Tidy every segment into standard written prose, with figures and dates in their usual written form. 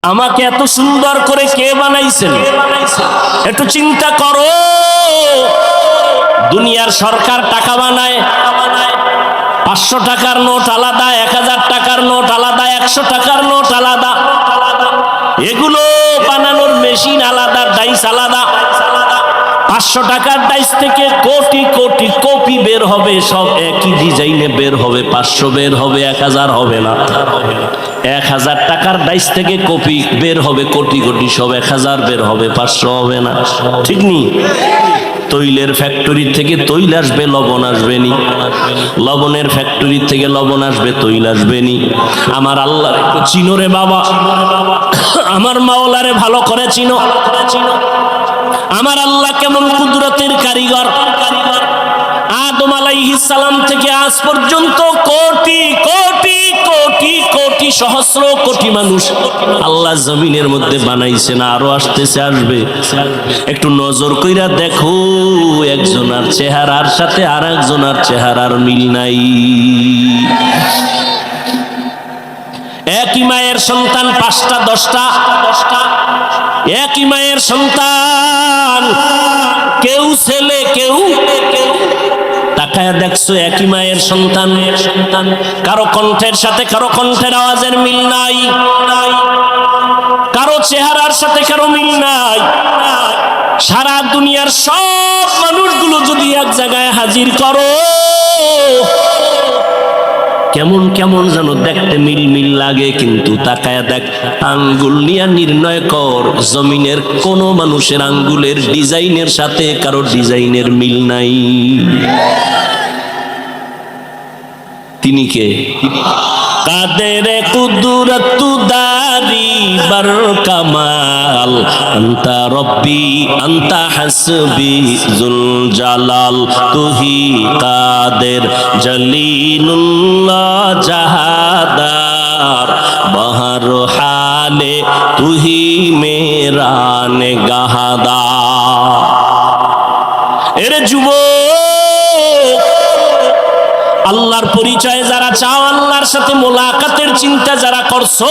আমাকে এত সুন্দর করে কে বানাইছেন একটু চিন্তা করো। দুনিয়ার সরকার টাকা বানায়, 500 টাকার নোট আলাদা, 1000 টাকার নোট আলাদা, 100 টাকার নোট আলাদা, এগুলো বানানোর মেশিন আলাদা, ডাইস আলাদা। 500 টাকার ডাইস থেকে কোটি কোটি কপি বের হবে, সব একই ডিজাইনে বের হবে, 500 বের হবে, 1000 হবে না। 1000 টাকার ডাইস থেকে কপি বের হবে কোটি কোটি, সব 1000 বের হবে, 500 হবে না। ঠিক নি? তৈলের ফ্যাক্টরি থেকে তৈল আসবে, লবণ আসবে নি। লবণের ফ্যাক্টরি থেকে লবণ আসবে, তৈল আসবে নি। আমার আল্লাহর একটু চিনো রে বাবা, আমার মাওলারে ভালো করে চিনো। আমার আল্লাহ কেমন কুদরতের কারিগর। আদম আলাইহিস সালাম থেকে আজ পর্যন্ত কোটি কোটি কোটি কোটি সহস্র কোটি মানুষ আল্লাহ জমিনের মধ্যে বানাইছেন, আরো আসতেছে, আসবে। একটু নজর কইরা দেখো, একজনের চেহারার সাথে আর একজনের চেহারার মিল নাই। একই মায়ের সন্তান 5টা 10টা, একই মায়ের সন্তান, কেউ ছেলে কেউ। তাকায় দেখছো একই মায়ের সন্তান, কারো কণ্ঠের সাথে কারো কণ্ঠের আওয়াজের মিল নাই, কারো চেহারার সাথে কারো মিল নাই। সারা দুনিয়ার সব মানুষগুলো যদি এক জায়গায় হাজির করো, কেমন কেমন যেন দেখতে মিল মিল লাগে, কিন্তু তাকায় দেখ, আঙ্গুল নিয়ে নির্ণয় কর, জমিনের কোন মানুষের আঙ্গুলের ডিজাইনের সাথে কারো ডিজাইনের মিল নাই। তিনি কে? কাদের কুদরত দারি বার কামাল, আন্তা রব্বি আন্তা হাসবি জুল জালাল, তুহি কাদের জলিলুল্লাহ জাহাদার, বহর হালে তুহি মেরা নেগাহদার। এরে যুবক, আল্লাহর পরিচয় যারা চাও, আল্লাহর সাথে মোলাকাতের চিন্তা যারা করছো,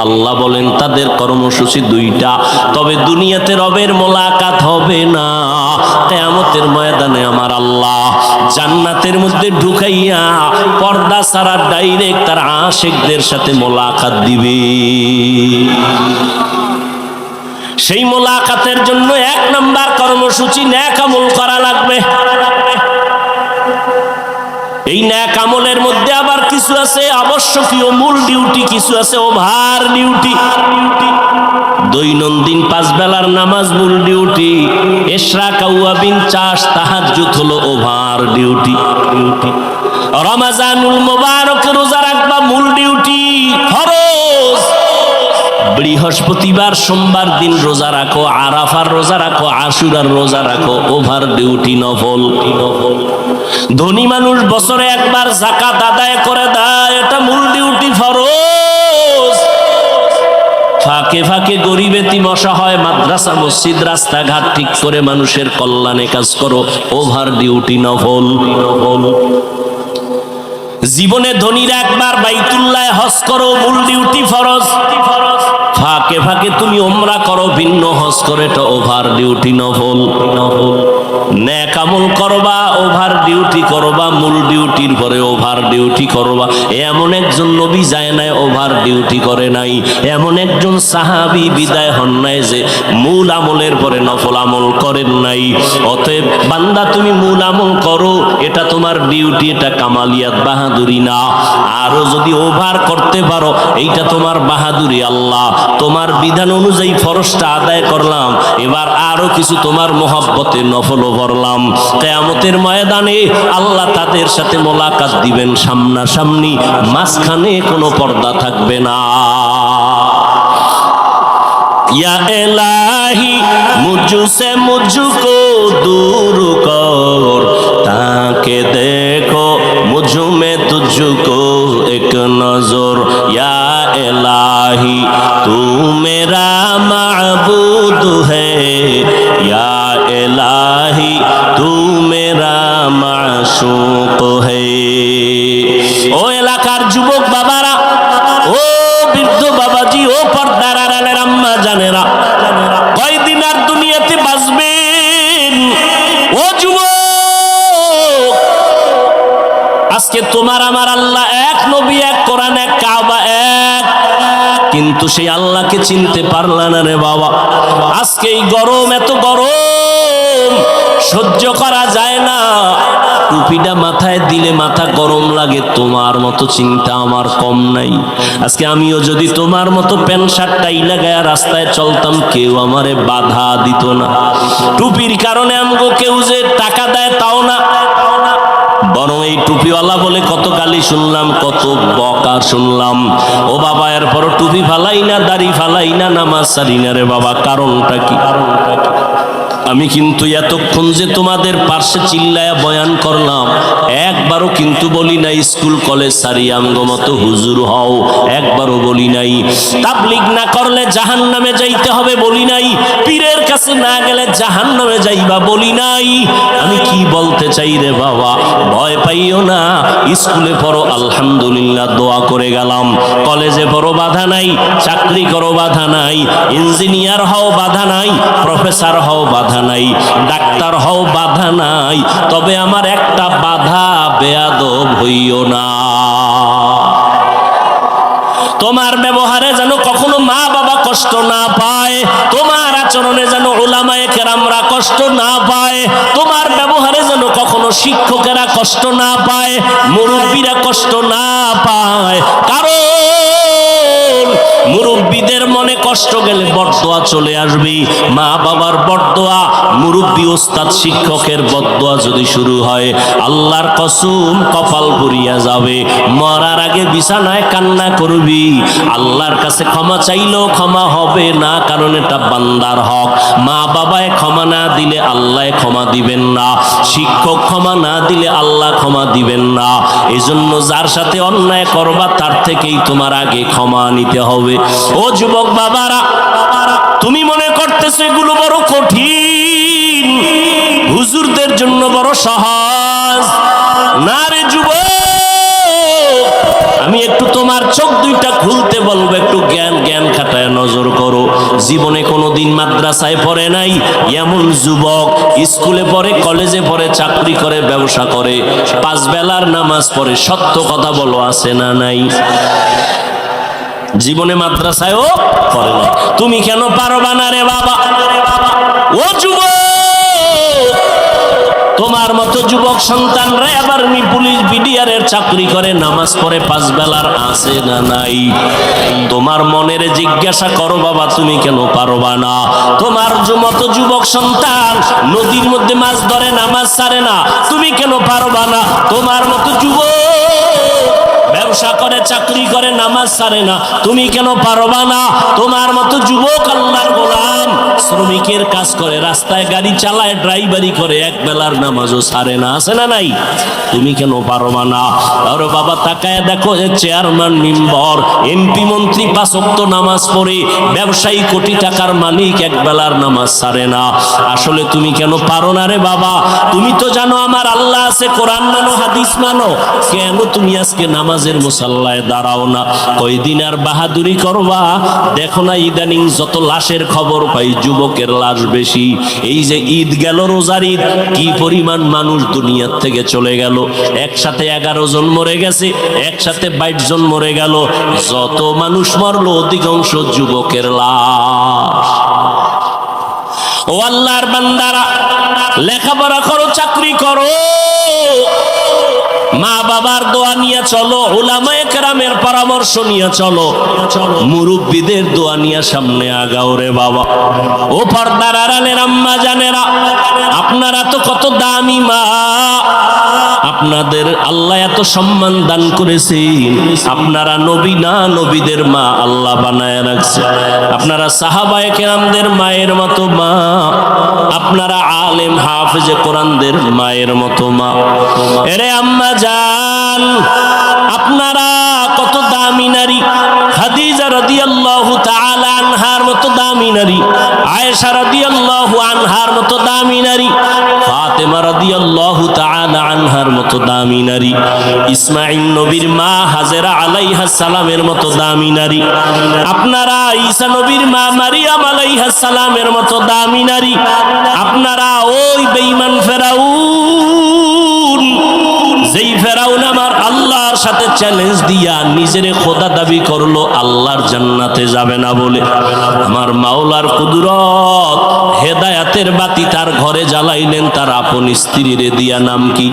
আল্লাহ বলেন তাদের কর্মসূচি 2টা, তবে দুনিয়াতে রবের মোলাকাত হবে না। কিয়ামতের ময়দানে আমার আল্লাহ জান্নাতের মধ্যে ঢুকাইয়া পর্দা ছাড়া ডাইরেক্ট তার আশিকদের সাথে মোলাকাত দিবে। সেই মোলাকাতের জন্য 1 নাম্বার কর্মসূচি নেক আমল করা লাগবে। এই নেক আমলের মধ্যে আবার কিছু আছে আবশ্যকীয় মূল ডিউটি, কিছু আছে ওভার ডিউটি। দৈনন্দিন 5 বেলার নামাজ মূল ডিউটি, ইশরাক আওয়াবিন চাষ তাহাজ্জুদ হলো ওভার ডিউটি। রমজানুল মুবারক রোজা রাখবা মূল ডিউটি, ফরজ। বৃহস্পতিবার সোমবার দিন রোজা রাখো, আরাফার রোজা রাখো, আশুরার রোজা রাখো, ওভার ডিউটি, নফল। ধনী মানুষ বছরে একবার যাকাত আদায় করে দেয়, এটা মূল ডিউটি, ফরজ। ফাঁকে ফাঁকে গরিব এতিম অসহায় মাদ্রাসা মসজিদ রাস্তাঘাট ঠিক করে মানুষের কল্যাণে কাজ করো, ওভার ডিউটি, নফল। জীবনে ধনীরা একবার বাইতুল্লাহ হজ করো, মূল ডিউটি, ফরজ। ফাঁকে ফাঁকে তুমি ওমরা করো, ভিন্ন হজ করে, এটা ওভার ডিউটি, নফল। নেক আমল করবা, ওভার ডিউটি করবা, মূল ডিউটির পরে ওভার ডিউটি করবা। এমন একজন নবী যায় নাই ওভার ডিউটি করে নাই, এমন একজন সাহাবী বিদায় হন নাই যে মূল আমলের পরে নফল আমল করেন নাই। অতএব বান্দা, তুমি মূল আমল করো, এটা তোমার ডিউটি, এটা কামালিয়াত বাহাদুরি না। আরো যদি ওভার করতে পারো, এইটা তোমার বাহাদুরি। আল্লাহ তোমার বিধান অনুযায়ী ফরজটা আদায় করলাম, এবার আরো কিছু তোমার মহব্বতে নফল করলাম। কিয়ামতের ময়দানে আল্লাহ তাদের সাথে মোলাকাত দিবেন সামনাসামনি, মাঝখানে কোনো পর্দা থাকবে না। या इलाही मुझसे मुझको दूर कर, ताकि देखो मुझ में तुझको एक नजर। या इलाही तू मेरा माबूद है, या इलाही तू मेरा माशूक है। ओ এলাকার যুবক বাবারা, ও বৃদ্ধ বাবা জানেরা, কয়দিন আর দুনিয়াতে বাঁচবেন? ও যুবক, আজকে তোমার আমার আল্লাহ এক, নবী এক, কোরআন এক, কাবা এক, কিন্তু সেই আল্লাহকে চিনতে পারলা না রে বাবা। আজকে এই গরম, এত গরম সহ্য করা যায় না, টুপিটা মাথায় দিলে মাথা গরম লাগে। তোমার মতো চিন্তা আমার কম নাই। আজকে আমিও যদি তোমার মতো প্যান্ট শার্টটাই লাগায় রাস্তায় চলতাম, কেউ আমারে বাধা দিত না। টুপির কারণে আমগো কেউ যে টাকা দেয় তাও না, বরং এই টুপিওয়ালা বলে কত গালি শুনলাম, কত বকা শুনলাম। ও বাবা, এরপর টুপি ফালাই না, দাড়ি ফালাই না, নামাজ সারি না রে বাবা। কারণটা কি? আমি কিন্তু এতক্ষণ যে তোমাদের পার্শ্বে চিল্লায়া বয়ান করলাম, একবারও কিন্তু বলি নাই স্কুল কলেজ সারি আমগো মতো হুজুর হও, একবারও বলি নাই। তাবলীগ না করলে জাহান্নামে যাইতে হবে বলি নাই, পীরের কাছে না গেলে জাহান্নামে যাইবা বলি নাই। আমি কি বলতে চাই রে বাবা, ভয় পাইও না। স্কুলে পড়ো আলহামদুলিল্লাহ, দোয়া করে গেলাম। কলেজে পড়ো বাধা নাই, চাকরি করো বাধা নাই, ইঞ্জিনিয়ার হও বাধা নাই, প্রফেসর হও বাধা নাই, ডাক্তার হও বাধা নাই। তবে আমার একটা বাধা, বেয়াদব হইও না। তোমার ব্যবহারে যেন কখনো মা বাবা কষ্ট না পায়, তোমার আচরণে যেন উলামায়ে কেরামরা কষ্ট না পায়, তোমার ব্যবহারে যেন কখনো শিক্ষকেরা কষ্ট না পায়, মুরব্বীরা কষ্ট না পায়। কারণ মুরব্বীদের মনে কষ্ট গেলে বদদোয়া চলে আসবে। মা বাবার বদদোয়া, মুরব্বী ওস্তাদ শিক্ষকের বদদোয়া যদি শুরু হয়, আল্লাহর কসম কপাল পুড়িয়া যাবে। মরার আগে বিছানায় কান্না করবি, আল্লাহর কাছে ক্ষমা চাইলেও ক্ষমা হবে না, কারণ এটা বান্দার হক। মা বাবায় ক্ষমা না দিলে আল্লাহ ক্ষমা দিবেন না, শিক্ষক ক্ষমা না দিলে আল্লাহ ক্ষমা দিবেন না। এজন্য যার সাথে অন্যায় করবা তার থেকেই তোমার আগে ক্ষমা নিতে হবে। ও যুবক বাবারা, তুমি মনে করতেছো এগুলো বড় কঠিন, হুজুরদের জন্য বড় সহজ। না রে যুবক, আমি একটু তোমার চোখ দুইটা খুলতে বলবো, একটু জ্ঞান খাটায় নজর করো। জীবনে কোনোদিন মাদ্রাসায় পড়ে নাই এমন যুবক স্কুলে পড়ে, কলেজে পড়ে, চাকরি করে, ব্যবসা করে, 5 বেলার নামাজ পড়ে, সত্য কথা বলো, আছে না নাই? জীবনে মাদ্রাসায়ও পড়ে নাই। তুমি কেন পারবা না রে বাবা? ও যুবক, তোমার মতো যুবক সন্তানরা এবার পুলিশ বিডিআরের চাকরি করে, নামাজ পড়ে, 5 বেলার, আছে না নাই? তোমার মনের জিজ্ঞাসা করো বাবা, তুমি কেন পারবা না? তোমার মতো যুবক সন্তান নদীর মধ্যে মাছ ধরে, নামাজ ছাড়ে না, তুমি কেন পারবা না? তোমার মতো যুবক ব্যবসা করে, চাকরি করে, নামাজ ছাড়ে না, তুমি কেন পারবা না? তোমার মতো যুবক আল্লাহর গোলাম, শ্রমিকের কাজ করে, রাস্তায় গাড়ি চালায়, ড্রাইভারি করে, 1 বেলার নামাজও ছাড়ে না, আছে না নাই? তুমি কেন পারবা না? আরে বাবা, তাকায় দেখো, চেয়ারম্যান, মেম্বার, এমপি, মন্ত্রী 5 ওয়াক্ত নামাজ পড়ে, ব্যবসায়ী, কোটি টাকার মালিক, 1 বেলার নামাজ ছাড়ে না। আসলে তুমি কেন পারো না রে বাবা? তুমি তো জানো আমার আল্লাহ আছে, কোরআন মানো, হাদিস মানো, কেন তুমি আজকে নামাজের মুসাল্লায় দাঁড়াও না? কয়দিন আর বাহাদুরি করবা? দেখো না ইদানিং যত লাশের খবর পাই, যুবকের লাশ বেশি। এই যে ঈদ গেল, রোজার ঈদ, কি পরিমাণ মানুষ দুনিয়ার থেকে চলে গেল। একসাথে 11 জন মরে গেছে, একসাথে 22 জন মরে গেল। যত মানুষ মরলো অধিকাংশ যুবকের লাশ। ও আল্লাহর বান্দারা, লেখাপড়া করো, চাকরি করো, মা বাবার দোয়া নিয়ে চলো, উলামায়ে কেরামের পরামর্শ নিয়ে চলো, মুরব্বীদের দোয়া নিয়ে সামনে আগাও রে বাবা। ও পর্দার আড়ালের আম্মা জানেরা, আপনারা তো কত দামি মা, আপনাদের আল্লাহ এত সম্মান দান করেছেন। আপনারা নবী না, নবীদের মা আল্লাহ বানায় রাখছে। আপনারা সাহাবায়ে কেরামদের মায়ের মতো মা, আপনারা আলেম হাফেজে কোরআনদের মায়ের মতো মা। এরে আম্মা জান, আপনারা কত দামি দামি নারী, খাদিজা রাদিয়াল্লাহু তাআলা আনহার মতো দামি নারী, আয়েশা রাদিয়াল্লাহু আনহার মতো দামি নারী, ফাতেমা রাদিয়াল্লাহু তাআলা আনহার মতো দামি নারী, ইসমাঈল নবীর মা হাজেরা আলাইহাস সালামের মতো দামি নারী, আপনারা ঈসা নবীর মা মারিয়াম আলাইহাস সালামের মতো দামি নারী, আপনারা ওই বেঈমান ফেরাউন, যেই ফেরাউন আমার আল্লাহর সাথে চ্যালেঞ্জ দিয়া নিজের খোদা দাবি করলো, আল্লাহর জান্নাতে যাবে না বলে, আমার মাওলার কুদরত হেদায়াতের বাতি তার ঘরে জ্বালাইলেন তার আপন স্ত্রীরে দিয়া। নাম কি?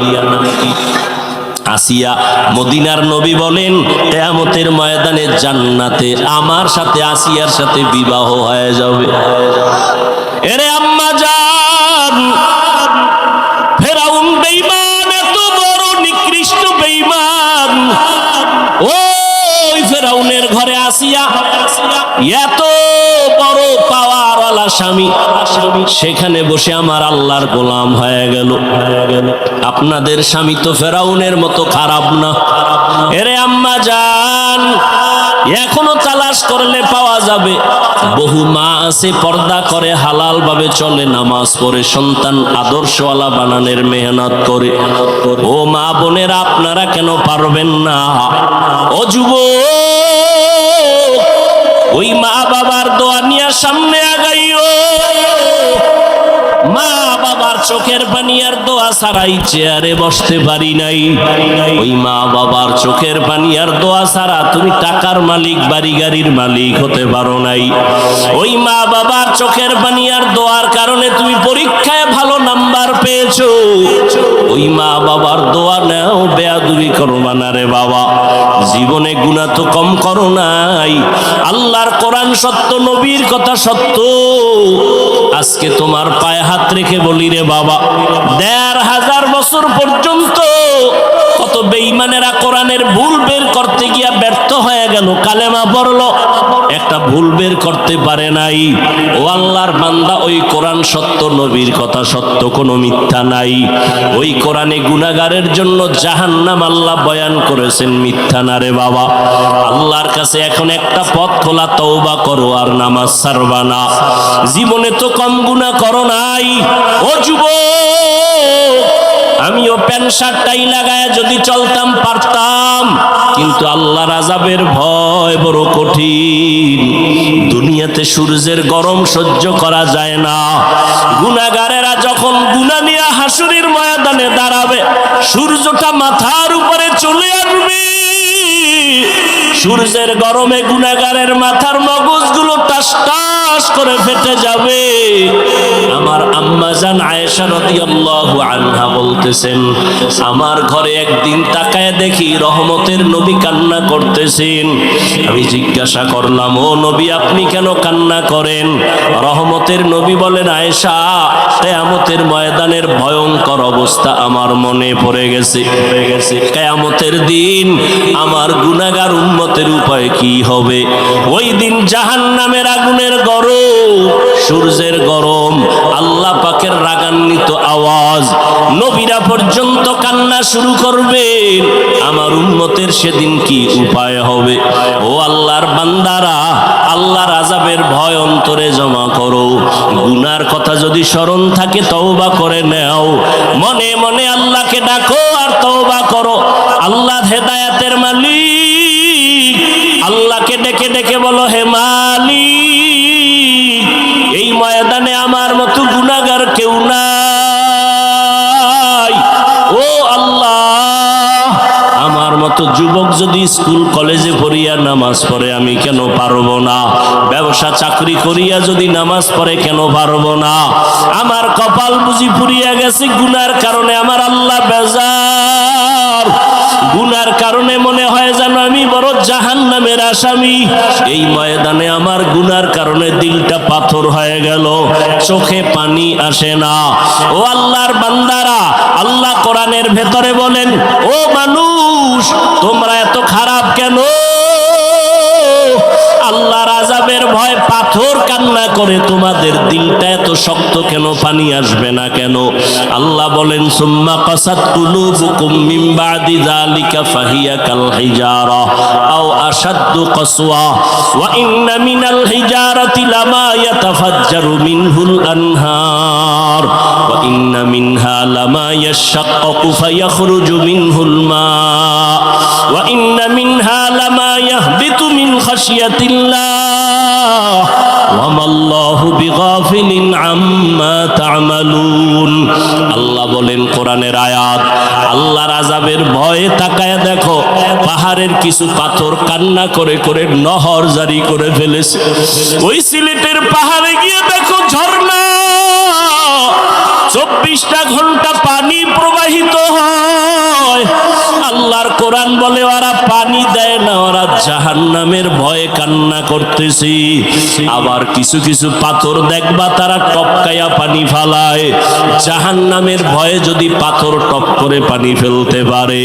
আসিয়া। মদিনার নবী বলেন কিয়ামতের ময়দানে জান্নাতে আমার সাথে আসিয়ার সাথে বিবাহ হয়ে যাবে। এরে আম্মা জান, ফেরাউন বেঈমান, এত বড় নিকৃষ্ট বেঈমান, ওই ফেরাউনের ঘরে আসিয়া এত বড় পাওয়ারওয়ালা স্বামী, সেখানে বসে আমার আল্লাহর গোলাম হয়ে গেল। আপনাদের স্বামী তো ফেরাউনের মতো খারাপ না। এরে আম্মা জান, এখনো তালাশ করলে পাওয়া যাবে। বহু মা আছে পর্দা করে, হালাল ভাবে চলে, নামাজ পড়ে, সন্তান আদর্শওয়ালা বানানোর মেহনত করে। ও মা বোনেরা, আপনারা কেন পারবেন না? ও যুবক, ওই মা বাবার দোয়া নিয়ে সামনে আগাইও। মা বাবার চোখের পানি আর দোয়া ছাড়াই চেয়ারে বসতে পারি নাই। ওই মা বাবার চোখের পানি আর দোয়া ছাড়া তুমি টাকার মালিক, বাড়ি গাড়ির মালিক হতে পারো নাই। ওই মা বাবার চোখের পানি আর দোয়ার কারণে তুমি পরীক্ষায় ভালো নাম্বার পেয়েছো। ওই মা বাবার দোয়া নাও, বেয়াদবি করবা না রে বাবা। জীবনে গুনাহ তো কম করো নাই। আল্লাহর কোরআন সত্য, নবীর কথা সত্য। আজকে তোমার পায়ে হাত রেখে বলি রে বাবা, ১৫০০ বছর পর্যন্ত কত বেঈমানেরা কোরআনের ভুল বের করতে গিয়া ব্যর্থ হয়ে গেল। কালেমা পড়লো, একটা ভুল বের করতে পারে নাই। ও আল্লাহর বান্দা, ওই কোরআন সত্য, নবীর কথা সত্য, কোনো মিথ্যা নাই। ওই কোরআনে গুনাহগারের জন্য জাহান্নাম আল্লাহ বয়ান করেছেন, মিথ্যা না রে বাবা। আল্লাহর কাছে এখন একটা পথ খোলা, তওবা করো আর নামাজ ছাড়বা না। জীবনে তো কম গুনাহ করো নাই। ও যুবক, আমিও প্যান্ট শার্টটাই লাগায় যদি চলতাম পারতাম, কিন্তু আল্লাহর আযাবের ভয় বড় কঠিন। দুনিয়াতে সূর্যের গরম সহ্য করা যায় না। গুনাহগারেরা যখন গুনাহ নিয়ে হাসরের ময়দানে দাঁড়াবে, সূর্যটা মাথার উপরে চলে আসবে। সূর্যের গরমে গুনাহগারের মাথার মগজগুলো টাস টাস করে ফেটে যাবে। আমার আম্মা জান আয়েশা রাদিয়াল্লাহু আনহা বলতেছেন, আমার ঘরে একদিন তাকায় দেখি রহমতের নবী কান্না করতেছেন। আমি জিজ্ঞাসা করলাম, ও নবী, আপনি কেন কান্না করেন? রহমতের নবী বলেন, আয়েশা, কিয়ামতের ময়দানের ভয়ঙ্কর অবস্থা আমার মনে পড়ে গেছে। কিয়ামতের দিন আমার গুনাহগার উম্মতের উপায় কি হবে? ওই দিন জাহান্নামের আগুনের গরম, সূর্যের গরম, আল্লাহ পাকের রাগান্বিত আওয়াজ, নবীরা পর্যন্ত কান্না শুরু করবেন। আমার উম্মতের সেদিন কি উপায় হবে? ও আল্লাহর বান্দারা, আল্লাহর আযাবের ভয় অন্তরে জমা করো। গুনার কথা যদি স্মরণ থাকে, তওবা করে নাও। মনে মনে আল্লাহকে ডাকো আর তওবা করো। আল্লাহ হেদায়েতের মালিক। আল্লাহকে ডেকে ডেকে বলো, হে মালিক, এই ময়দানে আমার মতো গুনাহগার কেউ নাই। ও আল্লাহ, আমার মতো যুবক যদি স্কুল কলেজে পড়িয়া নামাজ পড়ে, আমি কেন পারবো না? ব্যবসা চাকরি করিয়া যদি নামাজ পড়ে, কেন পারবো না? আমার কপাল বুঝি পুড়িয়া গেছে গুনার কারণে। আমার আল্লাহ বেজার। গুনার কারণে মনে হয় যেন আমি বড় জাহান্নামের আসামি। এই ময়দানে আমার গুনার কারণে দিলটা পাথর হয়ে গেল, চোখে পানি আসে না। ও আল্লাহর বান্দারা, আল্লাহ কোরআনের ভেতরে বলেন, ও মানুষ, তোমরা এত খারাপ কেন? আল্লাহর আযাবের ভয় পাথর পাথর কান্না করে, তোমাদের দিলটা এত শক্ত কেন? পানি আসবে না কেন? আল্লাহ বলেন সুম্মা কাসাত কুলুবুকুম মিন বাদি যালিকা ফাহিয়া কাল হিজারা আও আশাদ্দু কাসওয়া ওয়া ইন্না মিনাল হিজারাতি লামা ইয়াতাফাজ্জারু মিনহুল আনহার ওয়া ইন্না মিনহা লামা ইয়াশাক্কাকু ফায়াখরুজু মিনহুল মা ওয়া ইন্না মিনহা লামা ইয়াহবিতু মিন খাশিয়াতিল্লাহ ওয়া মাল্লাহু বিগাফিলিন আম্মা তা'মালুন। আল্লাহ বলেন কোরআনের আয়াত, আল্লাহর আযাবের ভয়ে তাকায় দেখো, পাহাড়ের কিছু পাথর কান্না করে করে নহর জারি করে ফেলেছে। ওই সিলেটের পাহাড়ে গিয়ে দেখো ঝর্ণা, 24টা ঘন্টা পানি প্রবাহিত হয়। আল্লাহর কোরআন বলে ওরা পানি দেয় না, ওরা জাহান্নামের ভয়ে কান্না করতেছে। আবার কিছু কিছু পাথর দেখবা তারা টপকায়া পানি ফালায়, জাহান্নামের ভয়ে যদি পাথর টপ করে পানি ফেলতে পারে।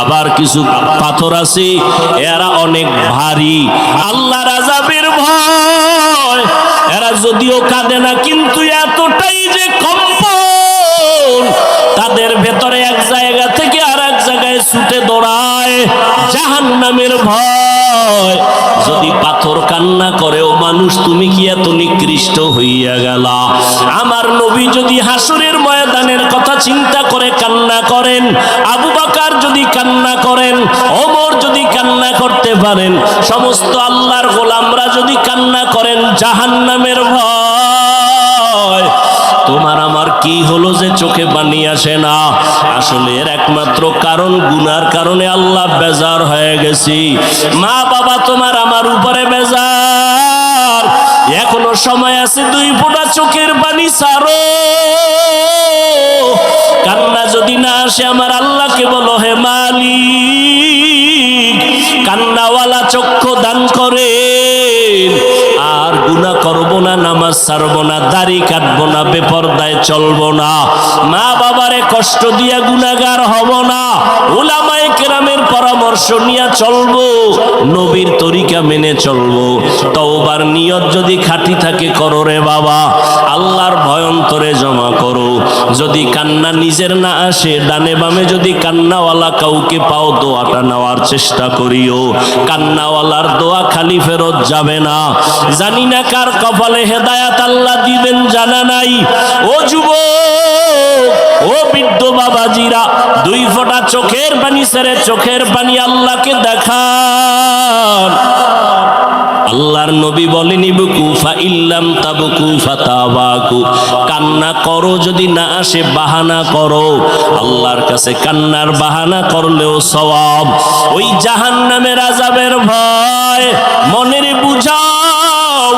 আবার কিছু পাথর আছে এরা অনেক ভারী, আল্লাহর আযাবের ভয়, এরা যদিও কাঁদে না কিন্তু এতটাই যে কম্পন তাদের ভেতরে এক জায়গা থেকে আর এক জায়গায় ছুটে দৌড়ায়, জাহান্নামের ভয়। যদি পাথর কান্না করে, ও মানুষ তুমি কি এত নিকৃষ্ট হইয়া গেলা? আমার নবী যদি হাসরের ময়দানের কথা চিন্তা করে কান্না করেন, আবু বকর যদি কান্না করেন, ওমর যদি কান্না করতে পারেন, সমস্ত আল্লাহর গোলামরা যদি কান্না করেন জাহান্নামের ভয়, তোমার আমার কি হলো যে চোখে পানি আসে না? আসলে এর একমাত্র কারণ গুনার কারণে আল্লাহ বেজার হয়ে গেছি। মা বাবা তোমার আমার উপরে বেজার, এখনো সময় আছে, 2 ফোঁটা চোখের পানি ছাড়ো। কান্না যদি না আসে আমার আল্লাহকে বলো, হে মালিক কান্নাওয়ালা চক্ষু দান করেন, আর গুনাহ করব না, নামাজ ছাড়বো না, দাড়ি কাটবো না, বেপরদায় চলবো না, মা বাবারে কষ্ট দিয়া গুনাহগার হব না, উলামায়ে কেরামের পরামর্শ নিয়ে চলবো, নবীর তরিকা মেনে চলবো। তওবার নিয়ত যদি খাঁটি থাকে করো রে বাবা, আল্লাহর ভয় অন্তরে জমা করো। যদি কান্না নিজের না আসে, ডানে বামে যদি কান্নাওয়ালা কাউকে পাও, দোয়াটা নেওয়ার চেষ্টা করিও। কান্নাওয়ালার দোয়া খালি ফেরত যাবে না। জানি না কার কপালে হেদায়াত আল্লাহ দিবেন, জানা নাই। ও যুবক, ও বৃদ্ধ বাবাজিরা, 2 ফোঁটা চোখের পানি ছেড়ে চোখের পানি আল্লাহকে দেখান। আল্লাহর নবী বলেন ইবকু ফা ইল্লাম তাবকু ফাতাবাকু, কান্না করো, যদি না আসে বাহানা করো। আল্লাহর কাছে কান্নার বাহানা করলেও সওয়াব। ওই জাহান্নামের আযাবের ভয় মনের বুঝাও।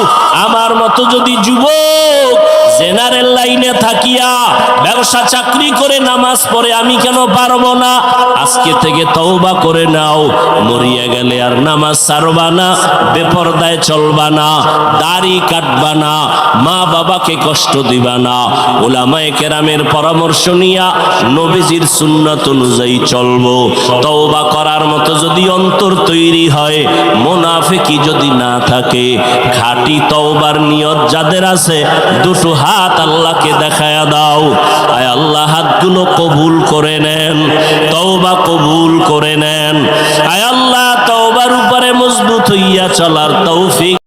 আমার মতো যদি যুবক জেনারেল লাইনে থাকিয়া ব্যবসা চাকরি করে নামাজ পড়ে, আমি কেন পারবো না? আজকে থেকে তওবা করে নাও, মরিয়া গেলে আর নামাজ ছাড়বা না, বেপরদায় চলবা না, দাড়ি কাটবা না, মা বাবাকে কষ্ট দিবা না, উলামায়ে কেরামের পরামর্শ নিয়া নবীজির সুন্নাত অনুযায়ী চলবো। তওবা করার মতো যদি অন্তর তৈরি হয়, মুনাফিকি যদি না থাকে, খাঁটি তওবার নিয়ত যাদের আছে, 2 হাত আল্লাহকে দেখায়া দাও। আয় আল্লাহ হাতগুলো কবুল করে নেন, তওবা কবুল করে নেন। আয় আল্লাহ তওবার উপরে মজবুত হইয়া চলার তৌফিক